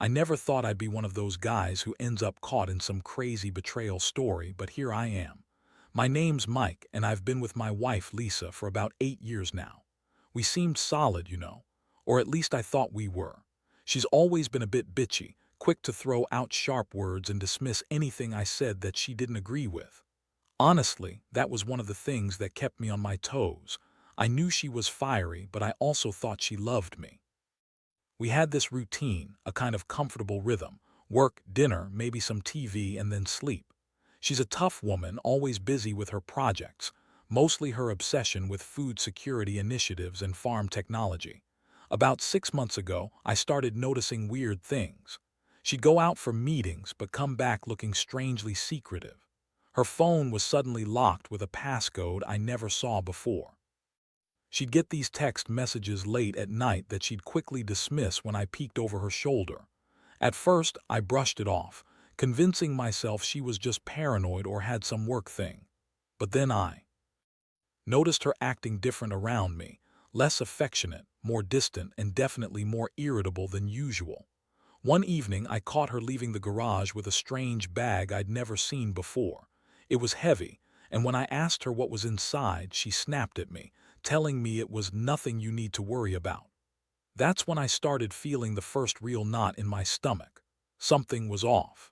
I never thought I'd be one of those guys who ends up caught in some crazy betrayal story, but here I am. My name's Mike, and I've been with my wife, Lisa, for about 8 years now. We seemed solid, or at least I thought we were. She's always been a bit bitchy, quick to throw out sharp words and dismiss anything I said that she didn't agree with. Honestly, that was one of the things that kept me on my toes. I knew she was fiery, but I also thought she loved me. We had this routine, a kind of comfortable rhythm: work, dinner, maybe some TV, and then sleep. She's a tough woman, always busy with her projects, mostly her obsession with food security initiatives and farm technology. About 6 months ago, I started noticing weird things. She'd go out for meetings but come back looking strangely secretive. Her phone was suddenly locked with a passcode I never saw before. She'd get these text messages late at night that she'd quickly dismiss when I peeked over her shoulder. At first, I brushed it off, convincing myself she was just paranoid or had some work thing. But then I noticed her acting different around me, less affectionate, more distant, and definitely more irritable than usual. One evening, I caught her leaving the garage with a strange bag I'd never seen before. It was heavy, and when I asked her what was inside, she snapped at me, telling me it was nothing you need to worry about. That's when I started feeling the first real knot in my stomach. Something was off.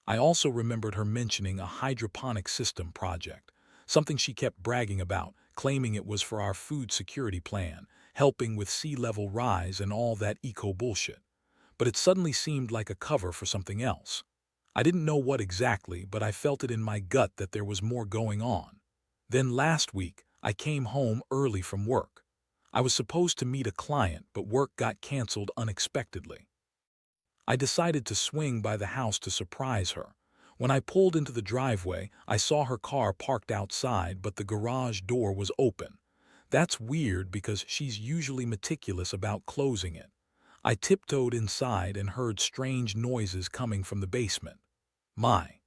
I also remembered her mentioning a hydroponic system project, something she kept bragging about, claiming it was for our food security plan, helping with sea level rise and all that eco bullshit. But it suddenly seemed like a cover for something else. I didn't know what exactly, but I felt it in my gut that there was more going on. Then last week, I came home early from work. I was supposed to meet a client, but work got canceled unexpectedly. I decided to swing by the house to surprise her. When I pulled into the driveway, I saw her car parked outside, but the garage door was open. That's weird because she's usually meticulous about closing it. I tiptoed inside and heard strange noises coming from the basement. My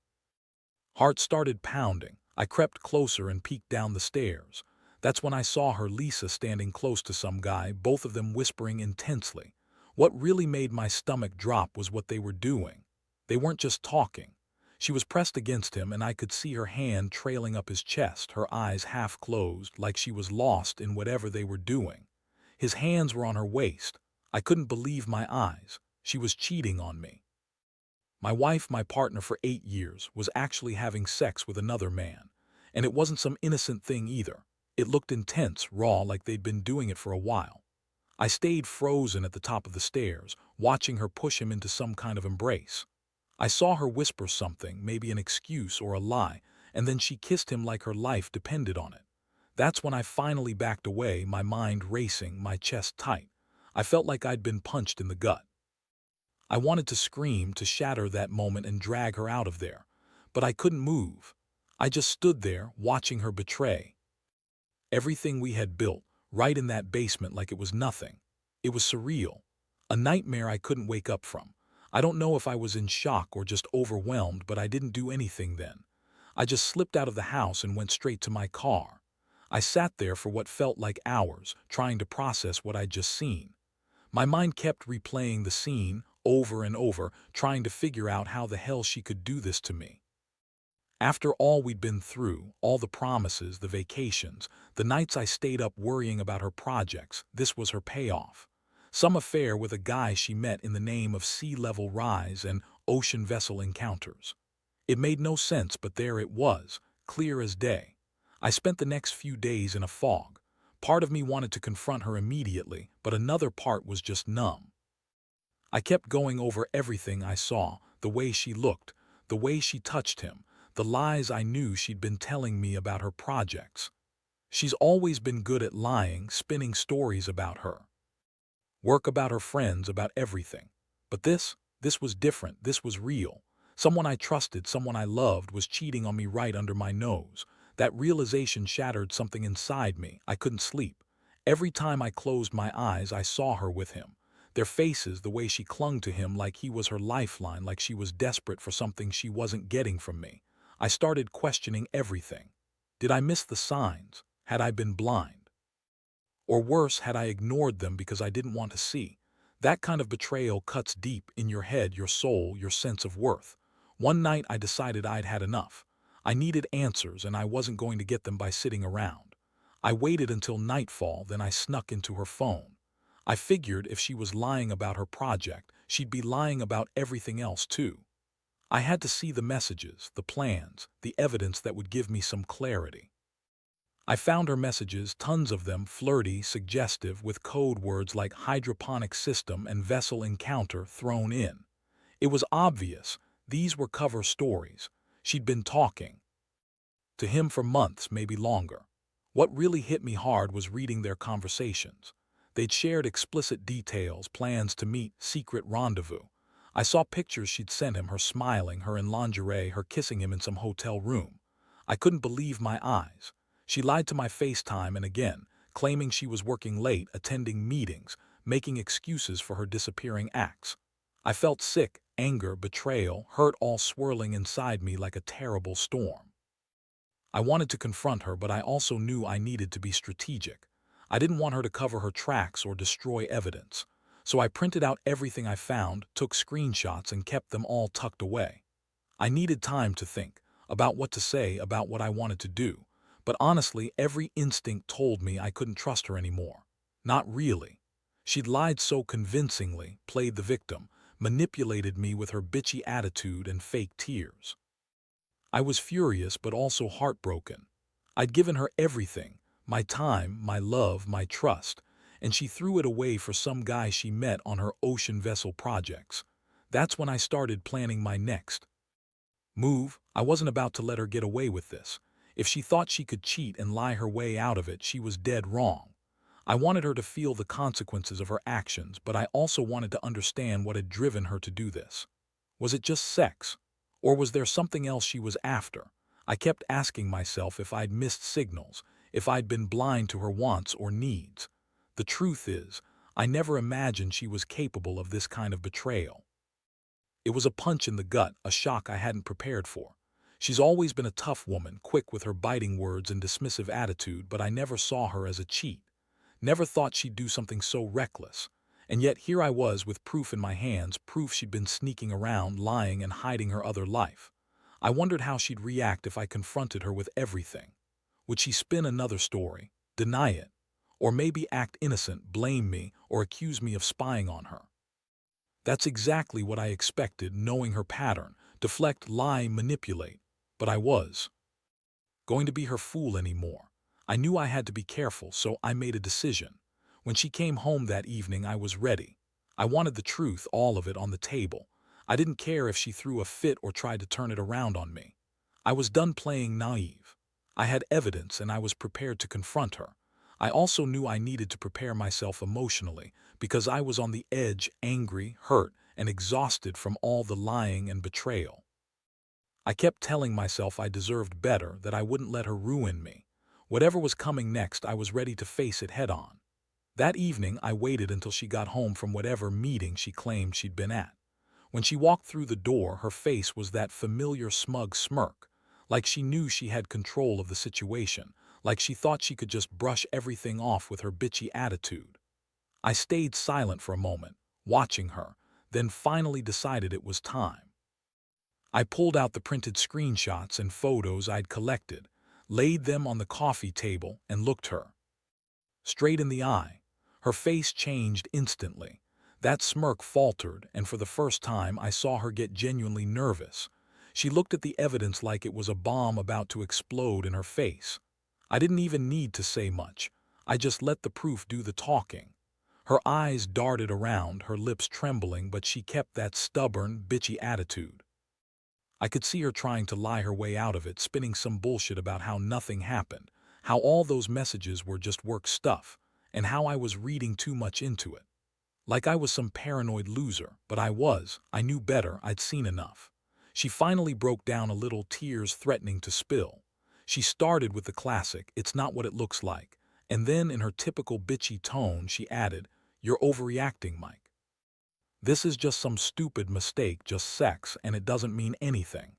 heart started pounding. I crept closer and peeked down the stairs. That's when I saw her, Lisa, standing close to some guy, both of them whispering intensely. What really made my stomach drop was what they were doing. They weren't just talking. She was pressed against him, and I could see her hand trailing up his chest, her eyes half closed, like she was lost in whatever they were doing. His hands were on her waist. I couldn't believe my eyes. She was cheating on me. My wife, my partner for 8 years, was actually having sex with another man. And it wasn't some innocent thing either. It looked intense, raw, like they'd been doing it for a while. I stayed frozen at the top of the stairs, watching her push him into some kind of embrace. I saw her whisper something, maybe an excuse or a lie, and then she kissed him like her life depended on it. That's when I finally backed away, my mind racing, my chest tight. I felt like I'd been punched in the gut. I wanted to scream, to shatter that moment and drag her out of there, but I couldn't move. I just stood there, watching her betray everything we had built, right in that basement, like it was nothing. It was surreal, a nightmare I couldn't wake up from. I don't know if I was in shock or just overwhelmed, but I didn't do anything then. I just slipped out of the house and went straight to my car. I sat there for what felt like hours, trying to process what I'd just seen. My mind kept replaying the scene over and over, trying to figure out how the hell she could do this to me. After all we'd been through, all the promises, the vacations, the nights I stayed up worrying about her projects, this was her payoff. Some affair with a guy she met in the name of sea level rise and ocean vessel encounters. It made no sense, but there it was, clear as day. I spent the next few days in a fog. Part of me wanted to confront her immediately, but another part was just numb. I kept going over everything I saw, the way she looked, the way she touched him, the lies I knew she'd been telling me about her projects. She's always been good at lying, spinning stories about her work, about her friends, about everything. But this was different, this was real. Someone I trusted, someone I loved, was cheating on me right under my nose. That realization shattered something inside me. I couldn't sleep. Every time I closed my eyes, I saw her with him. Their faces, the way she clung to him like he was her lifeline, like she was desperate for something she wasn't getting from me. I started questioning everything. Did I miss the signs? Had I been blind? Or worse, had I ignored them because I didn't want to see? That kind of betrayal cuts deep in your head, your soul, your sense of worth. One night I decided I'd had enough. I needed answers, and I wasn't going to get them by sitting around. I waited until nightfall, then I snuck into her phone. I figured if she was lying about her project, she'd be lying about everything else too. I had to see the messages, the plans, the evidence that would give me some clarity. I found her messages, tons of them, flirty, suggestive, with code words like hydroponic system and vessel encounter thrown in. It was obvious these were cover stories. She'd been talking to him for months, maybe longer. What really hit me hard was reading their conversations. They'd shared explicit details, plans to meet, secret rendezvous. I saw pictures she'd sent him, her smiling, her in lingerie, her kissing him in some hotel room. I couldn't believe my eyes. She lied to my FaceTime and again, claiming she was working late, attending meetings, making excuses for her disappearing acts. I felt sick, anger, betrayal, hurt all swirling inside me like a terrible storm. I wanted to confront her, but I also knew I needed to be strategic. I didn't want her to cover her tracks or destroy evidence. So I printed out everything I found, took screenshots, and kept them all tucked away. I needed time to think about what to say, about what I wanted to do. But honestly, every instinct told me I couldn't trust her anymore. Not really. She'd lied so convincingly, played the victim, manipulated me with her bitchy attitude and fake tears. I was furious but also heartbroken. I'd given her everything, my time, my love, my trust, and she threw it away for some guy she met on her ocean vessel projects. That's when I started planning my next move. I wasn't about to let her get away with this. If she thought she could cheat and lie her way out of it, she was dead wrong. I wanted her to feel the consequences of her actions, but I also wanted to understand what had driven her to do this. Was it just sex? Or was there something else she was after? I kept asking myself if I'd missed signals, if I'd been blind to her wants or needs. The truth is, I never imagined she was capable of this kind of betrayal. It was a punch in the gut, a shock I hadn't prepared for. She's always been a tough woman, quick with her biting words and dismissive attitude, but I never saw her as a cheat. Never thought she'd do something so reckless. And yet here I was with proof in my hands, proof she'd been sneaking around, lying and hiding her other life. I wondered how she'd react if I confronted her with everything. Would she spin another story, deny it, or maybe act innocent, blame me, or accuse me of spying on her? That's exactly what I expected, knowing her pattern: deflect, lie, manipulate. But I was going to be her fool anymore. I knew I had to be careful, so I made a decision. When she came home that evening, I was ready. I wanted the truth, all of it, on the table. I didn't care if she threw a fit or tried to turn it around on me. I was done playing naive. I had evidence and I was prepared to confront her. I also knew I needed to prepare myself emotionally because I was on the edge, angry, hurt, and exhausted from all the lying and betrayal. I kept telling myself I deserved better, that I wouldn't let her ruin me. Whatever was coming next, I was ready to face it head on. That evening, I waited until she got home from whatever meeting she claimed she'd been at. When she walked through the door, her face was that familiar smug smirk, like she knew she had control of the situation, like she thought she could just brush everything off with her bitchy attitude. I stayed silent for a moment, watching her, then finally decided it was time. I pulled out the printed screenshots and photos I'd collected, laid them on the coffee table, and looked her straight in the eye. Her face changed instantly. That smirk faltered, and for the first time I saw her get genuinely nervous. She looked at the evidence like it was a bomb about to explode in her face. I didn't even need to say much. I just let the proof do the talking. Her eyes darted around, her lips trembling, but she kept that stubborn, bitchy attitude. I could see her trying to lie her way out of it, spinning some bullshit about how nothing happened, how all those messages were just work stuff, and how I was reading too much into it. Like I was some paranoid loser, but I knew better, I'd seen enough. She finally broke down a little, tears threatening to spill. She started with the classic, "It's not what it looks like," and then in her typical bitchy tone she added, "You're overreacting, Mike. This is just some stupid mistake, just sex, and it doesn't mean anything."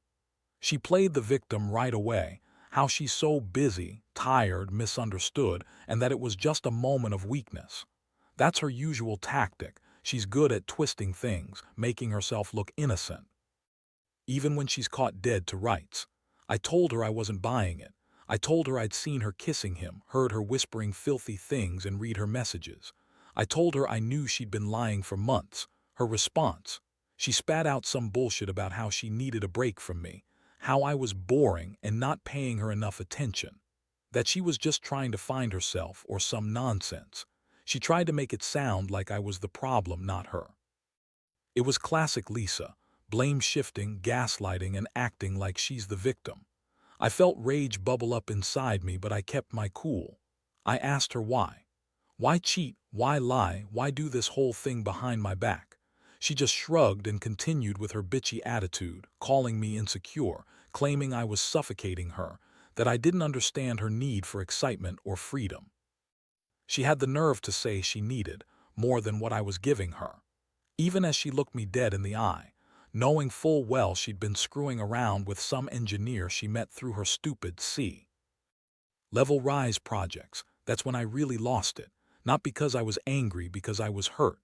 She played the victim right away, how she's so busy, tired, misunderstood, and that it was just a moment of weakness. That's her usual tactic. She's good at twisting things, making herself look innocent, even when she's caught dead to rights. I told her I wasn't buying it. I told her I'd seen her kissing him, heard her whispering filthy things, and read her messages. I told her I knew she'd been lying for months. Her response? She spat out some bullshit about how she needed a break from me, how I was boring and not paying her enough attention, that she was just trying to find herself or some nonsense. She tried to make it sound like I was the problem, not her. It was classic Lisa, blame shifting, gaslighting, and acting like she's the victim. I felt rage bubble up inside me, but I kept my cool. I asked her why. Why cheat? Why lie? Why do this whole thing behind my back? She just shrugged and continued with her bitchy attitude, calling me insecure, claiming I was suffocating her, that I didn't understand her need for excitement or freedom. She had the nerve to say she needed more than what I was giving her, even as she looked me dead in the eye, knowing full well she'd been screwing around with some engineer she met through her stupid C-level rise projects. That's when I really lost it, not because I was angry, because I was hurt.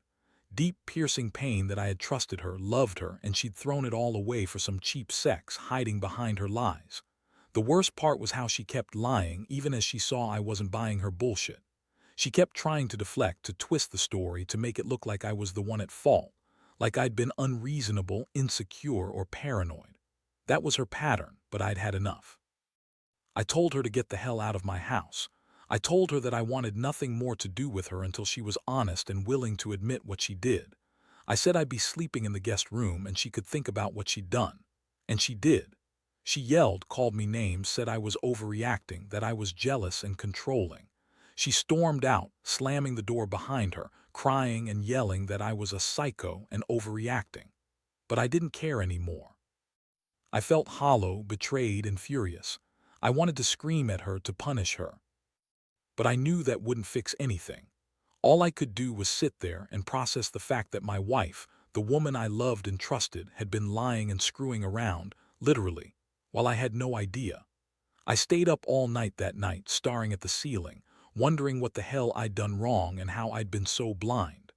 Deep, piercing pain that I had trusted her, loved her, and she'd thrown it all away for some cheap sex, hiding behind her lies. The worst part was how she kept lying even as she saw I wasn't buying her bullshit. She kept trying to deflect, to twist the story, to make it look like I was the one at fault, like I'd been unreasonable, insecure, or paranoid. That was her pattern, but I'd had enough. I told her to get the hell out of my house. I told her that I wanted nothing more to do with her until she was honest and willing to admit what she did. I said I'd be sleeping in the guest room and she could think about what she'd done. And she did. She yelled, called me names, said I was overreacting, that I was jealous and controlling. She stormed out, slamming the door behind her, crying and yelling that I was a psycho and overreacting. But I didn't care anymore. I felt hollow, betrayed, and furious. I wanted to scream at her, to punish her. But I knew that wouldn't fix anything. All I could do was sit there and process the fact that my wife, the woman I loved and trusted, had been lying and screwing around, literally, while I had no idea. I stayed up all night that night, staring at the ceiling, wondering what the hell I'd done wrong and how I'd been so blind.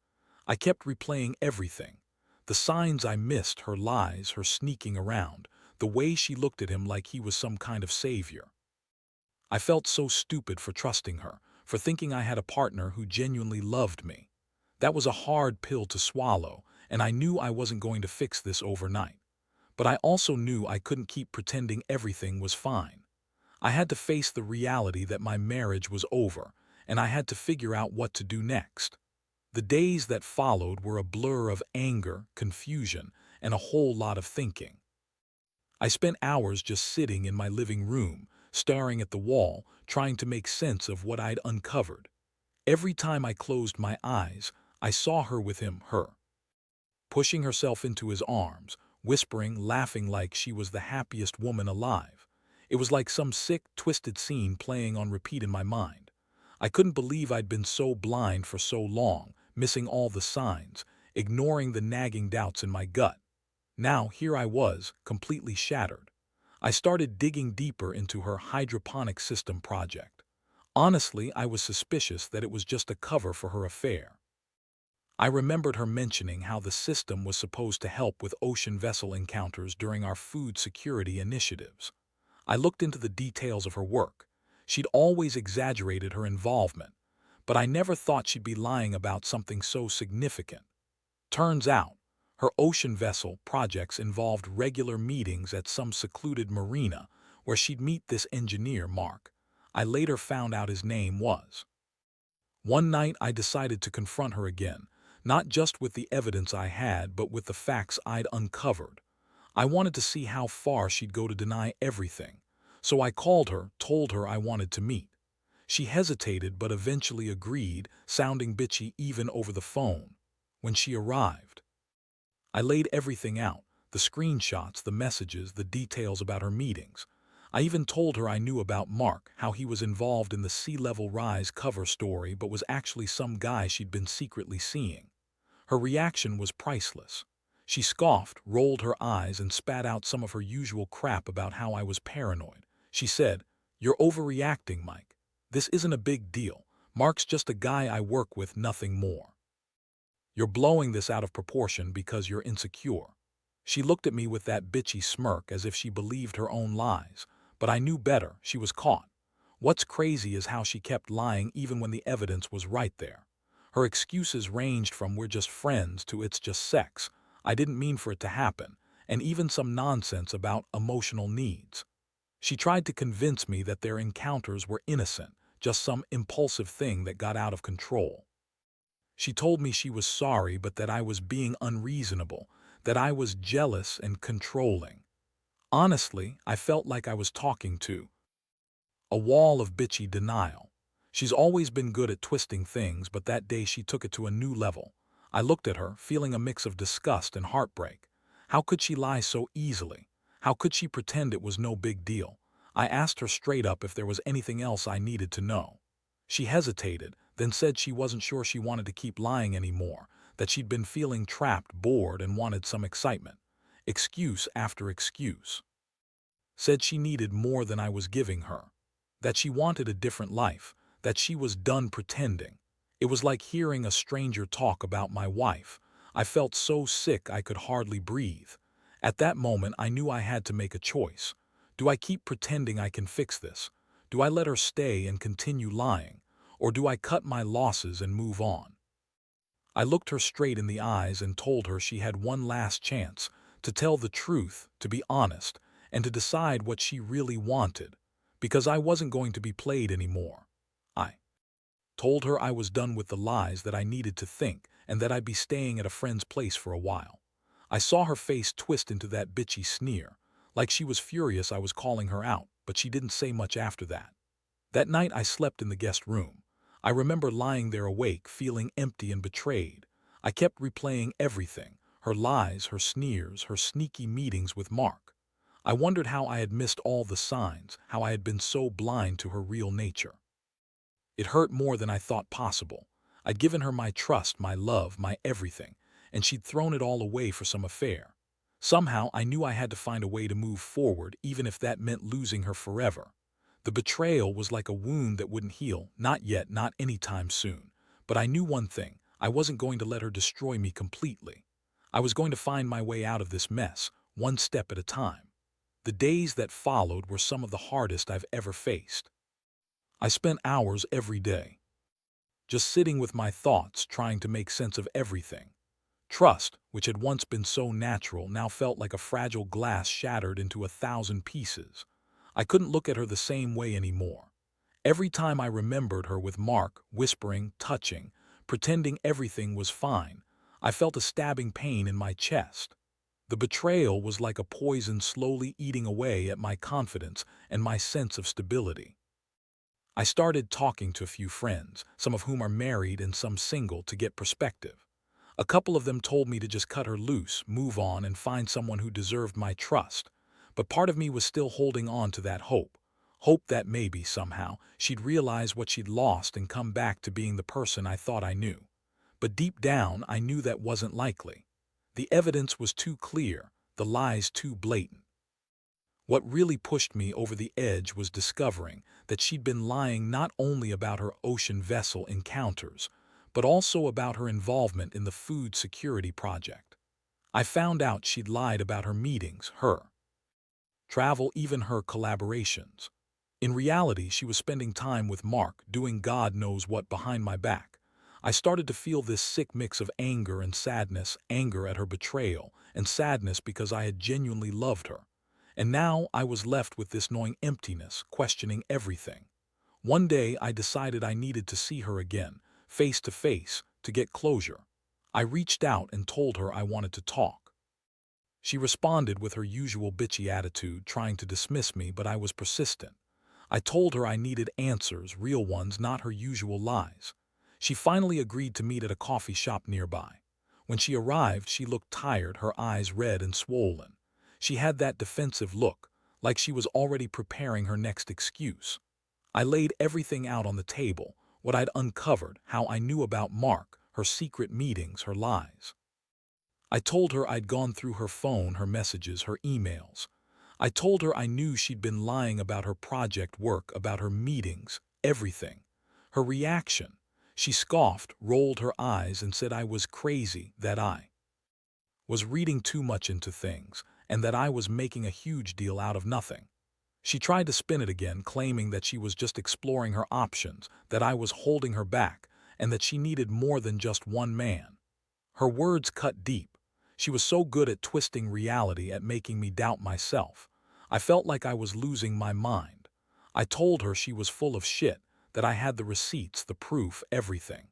I kept replaying everything. The signs I missed, her lies, her sneaking around, the way she looked at him like he was some kind of savior. I felt so stupid for trusting her, for thinking I had a partner who genuinely loved me. That was a hard pill to swallow, and I knew I wasn't going to fix this overnight. But I also knew I couldn't keep pretending everything was fine. I had to face the reality that my marriage was over, and I had to figure out what to do next. The days that followed were a blur of anger, confusion, and a whole lot of thinking. I spent hours just sitting in my living room, staring at the wall, trying to make sense of what I'd uncovered. Every time I closed my eyes, I saw her with him, her, pushing herself into his arms, whispering, laughing like she was the happiest woman alive. It was like some sick, twisted scene playing on repeat in my mind. I couldn't believe I'd been so blind for so long, missing all the signs, ignoring the nagging doubts in my gut. Now here I was, completely shattered. I started digging deeper into her hydroponic system project. Honestly, I was suspicious that it was just a cover for her affair. I remembered her mentioning how the system was supposed to help with ocean vessel encounters during our food security initiatives. I looked into the details of her work. She'd always exaggerated her involvement, but I never thought she'd be lying about something so significant. Turns out, her ocean vessel projects involved regular meetings at some secluded marina where she'd meet this engineer, Mark. I later found out his name was. One night I decided to confront her again, not just with the evidence I had, but with the facts I'd uncovered. I wanted to see how far she'd go to deny everything. So I called her, told her I wanted to meet. She hesitated but eventually agreed, sounding bitchy even over the phone. When she arrived, I laid everything out, the screenshots, the messages, the details about her meetings. I even told her I knew about Mark, how he was involved in the sea-level rise cover story but was actually some guy she'd been secretly seeing. Her reaction was priceless. She scoffed, rolled her eyes, and spat out some of her usual crap about how I was paranoid. She said, "You're overreacting, Mike. This isn't a big deal. Mark's just a guy I work with, nothing more." You're blowing this out of proportion because you're insecure." She looked at me with that bitchy smirk as if she believed her own lies, but I knew better. She was caught. What's crazy is how she kept lying even when the evidence was right there. Her excuses ranged from "we're just friends" to "it's just sex, I didn't mean for it to happen," and even some nonsense about emotional needs. She tried to convince me that their encounters were innocent, just some impulsive thing that got out of control. She told me she was sorry, but that I was being unreasonable, that I was jealous and controlling. Honestly, I felt like I was talking to a wall of bitchy denial. She's always been good at twisting things, but that day she took it to a new level. I looked at her, feeling a mix of disgust and heartbreak. How could she lie so easily? How could she pretend it was no big deal? I asked her straight up if there was anything else I needed to know. She hesitated, then said she wasn't sure she wanted to keep lying anymore, that she'd been feeling trapped, bored, and wanted some excitement. Excuse after excuse. Said she needed more than I was giving her, that she wanted a different life, that she was done pretending. It was like hearing a stranger talk about my wife. I felt so sick I could hardly breathe. At that moment, I knew I had to make a choice. Do I keep pretending I can fix this? Do I let her stay and continue lying? Or do I cut my losses and move on? I looked her straight in the eyes and told her she had one last chance to tell the truth, to be honest, and to decide what she really wanted, because I wasn't going to be played anymore. I told her I was done with the lies, that I needed to think, and that I'd be staying at a friend's place for a while. I saw her face twist into that bitchy sneer, like she was furious I was calling her out, but she didn't say much after that. That night I slept in the guest room. I remember lying there awake, feeling empty and betrayed. I kept replaying everything, her lies, her sneers, her sneaky meetings with Mark. I wondered how I had missed all the signs, how I had been so blind to her real nature. It hurt more than I thought possible. I'd given her my trust, my love, my everything, and she'd thrown it all away for some affair. Somehow I knew I had to find a way to move forward, even if that meant losing her forever. The betrayal was like a wound that wouldn't heal, not yet, not anytime soon. But I knew one thing: I wasn't going to let her destroy me completely. I was going to find my way out of this mess, one step at a time. The days that followed were some of the hardest I've ever faced. I spent hours every day, just sitting with my thoughts, trying to make sense of everything. Trust, which had once been so natural, now felt like a fragile glass shattered into 1,000 pieces. I couldn't look at her the same way anymore. Every time I remembered her with Mark, whispering, touching, pretending everything was fine, I felt a stabbing pain in my chest. The betrayal was like a poison slowly eating away at my confidence and my sense of stability. I started talking to a few friends, some of whom are married and some single, to get perspective. A couple of them told me to just cut her loose, move on, and find someone who deserved my trust. But part of me was still holding on to that hope. Hope that maybe, somehow, she'd realize what she'd lost and come back to being the person I thought I knew. But deep down, I knew that wasn't likely. The evidence was too clear, the lies too blatant. What really pushed me over the edge was discovering that she'd been lying not only about her ocean vessel encounters, but also about her involvement in the food security project. I found out she'd lied about her meetings, her travel, even her collaborations. In reality, she was spending time with Mark, doing God knows what behind my back. I started to feel this sick mix of anger and sadness, anger at her betrayal, and sadness because I had genuinely loved her. And now I was left with this gnawing emptiness, questioning everything. One day I decided I needed to see her again, face to face, to get closure. I reached out and told her I wanted to talk. She responded with her usual bitchy attitude, trying to dismiss me, but I was persistent. I told her I needed answers, real ones, not her usual lies. She finally agreed to meet at a coffee shop nearby. When she arrived, she looked tired, her eyes red and swollen. She had that defensive look, like she was already preparing her next excuse. I laid everything out on the table, what I'd uncovered, how I knew about Mark, her secret meetings, her lies. I told her I'd gone through her phone, her messages, her emails. I told her I knew she'd been lying about her project work, about her meetings, everything. Her reaction. She scoffed, rolled her eyes, and said I was crazy, that I was reading too much into things, and that I was making a huge deal out of nothing. She tried to spin it again, claiming that she was just exploring her options, that I was holding her back, and that she needed more than just one man. Her words cut deep. She was so good at twisting reality, at making me doubt myself. I felt like I was losing my mind. I told her she was full of shit, that I had the receipts, the proof, everything.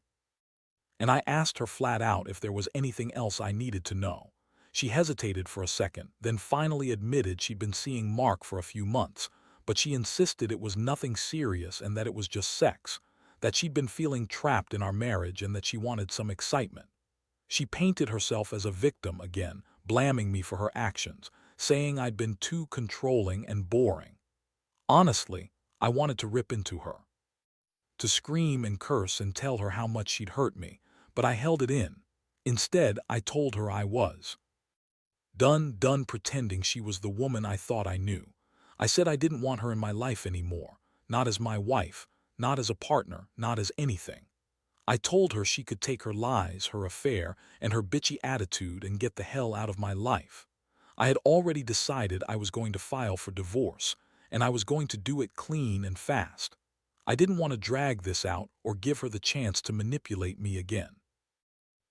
And I asked her flat out if there was anything else I needed to know. She hesitated for a second, then finally admitted she'd been seeing Mark for a few months, but she insisted it was nothing serious and that it was just sex, that she'd been feeling trapped in our marriage and that she wanted some excitement. She painted herself as a victim again, blaming me for her actions, saying I'd been too controlling and boring. Honestly, I wanted to rip into her, to scream and curse and tell her how much she'd hurt me, but I held it in. Instead, I told her I was done pretending she was the woman I thought I knew. I said I didn't want her in my life anymore, not as my wife, not as a partner, not as anything. I told her she could take her lies, her affair, and her bitchy attitude and get the hell out of my life. I had already decided I was going to file for divorce, and I was going to do it clean and fast. I didn't want to drag this out or give her the chance to manipulate me again.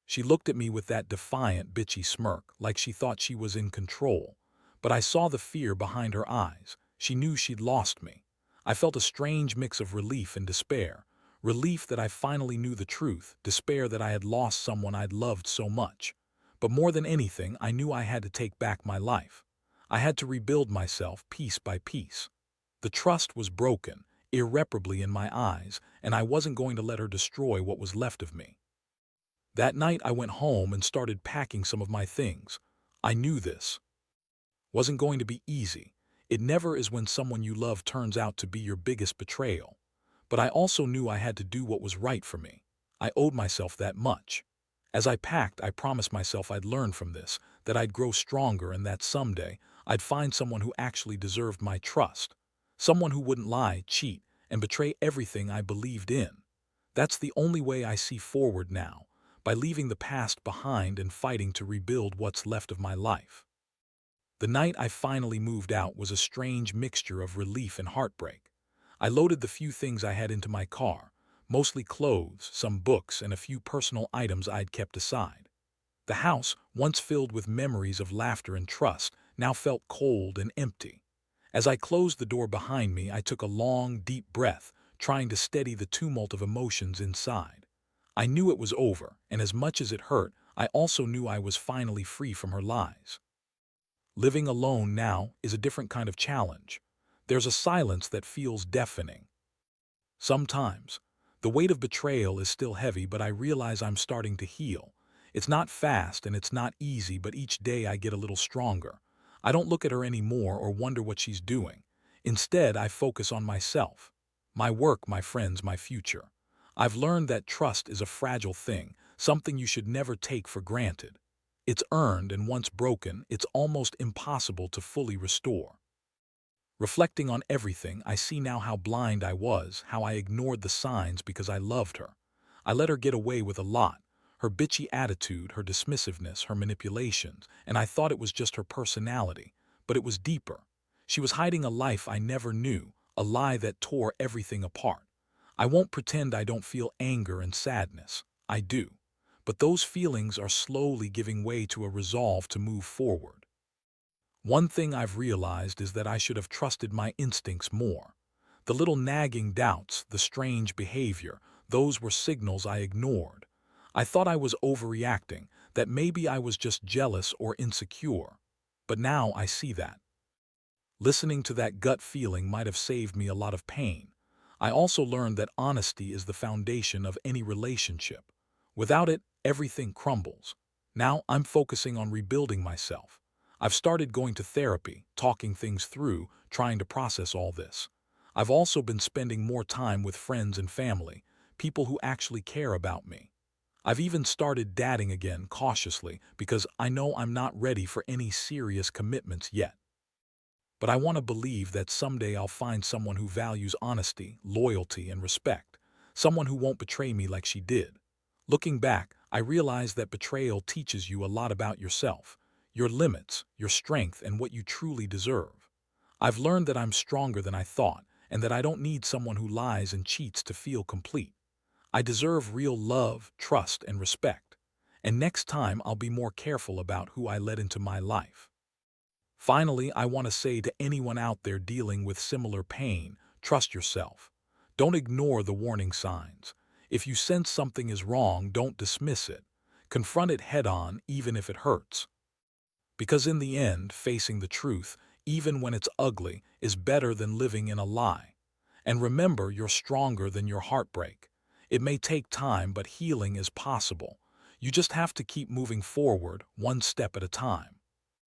She looked at me with that defiant, bitchy smirk, like she thought she was in control. But I saw the fear behind her eyes. She knew she'd lost me. I felt a strange mix of relief and despair. Relief that I finally knew the truth, despair that I had lost someone I'd loved so much. But more than anything, I knew I had to take back my life. I had to rebuild myself piece by piece. The trust was broken, irreparably in my eyes, and I wasn't going to let her destroy what was left of me. That night I went home and started packing some of my things. I knew this wasn't going to be easy. It never is when someone you love turns out to be your biggest betrayal. But I also knew I had to do what was right for me. I owed myself that much. As I packed, I promised myself I'd learn from this, that I'd grow stronger and that someday I'd find someone who actually deserved my trust. Someone who wouldn't lie, cheat, and betray everything I believed in. That's the only way I see forward now, by leaving the past behind and fighting to rebuild what's left of my life. The night I finally moved out was a strange mixture of relief and heartbreak. I loaded the few things I had into my car, mostly clothes, some books, and a few personal items I'd kept aside. The house, once filled with memories of laughter and trust, now felt cold and empty. As I closed the door behind me, I took a long, deep breath, trying to steady the tumult of emotions inside. I knew it was over, and as much as it hurt, I also knew I was finally free from her lies. Living alone now is a different kind of challenge. There's a silence that feels deafening. Sometimes, the weight of betrayal is still heavy, but I realize I'm starting to heal. It's not fast and it's not easy, but each day I get a little stronger. I don't look at her anymore or wonder what she's doing. Instead, I focus on myself, my work, my friends, my future. I've learned that trust is a fragile thing, something you should never take for granted. It's earned, and once broken, it's almost impossible to fully restore. Reflecting on everything, I see now how blind I was, how I ignored the signs because I loved her. I let her get away with a lot. Her bitchy attitude, her dismissiveness, her manipulations, and I thought it was just her personality. But it was deeper. She was hiding a life I never knew, a lie that tore everything apart. I won't pretend I don't feel anger and sadness. I do. But those feelings are slowly giving way to a resolve to move forward. One thing I've realized is that I should have trusted my instincts more. The little nagging doubts, the strange behavior, those were signals I ignored. I thought I was overreacting, that maybe I was just jealous or insecure. But now I see that. Listening to that gut feeling might have saved me a lot of pain. I also learned that honesty is the foundation of any relationship. Without it, everything crumbles. Now I'm focusing on rebuilding myself. I've started going to therapy, talking things through, trying to process all this. I've also been spending more time with friends and family, people who actually care about me. I've even started dating again cautiously because I know I'm not ready for any serious commitments yet. But I want to believe that someday I'll find someone who values honesty, loyalty, and respect. someone who won't betray me like she did. Looking back, I realized that betrayal teaches you a lot about yourself, your limits, your strength, and what you truly deserve. I've learned that I'm stronger than I thought, and that I don't need someone who lies and cheats to feel complete. I deserve real love, trust, and respect. And next time, I'll be more careful about who I let into my life. Finally, I want to say to anyone out there dealing with similar pain, trust yourself. Don't ignore the warning signs. If you sense something is wrong, don't dismiss it. Confront it head on, even if it hurts. Because in the end, facing the truth, even when it's ugly, is better than living in a lie. And remember, you're stronger than your heartbreak. It may take time, but healing is possible. You just have to keep moving forward, one step at a time.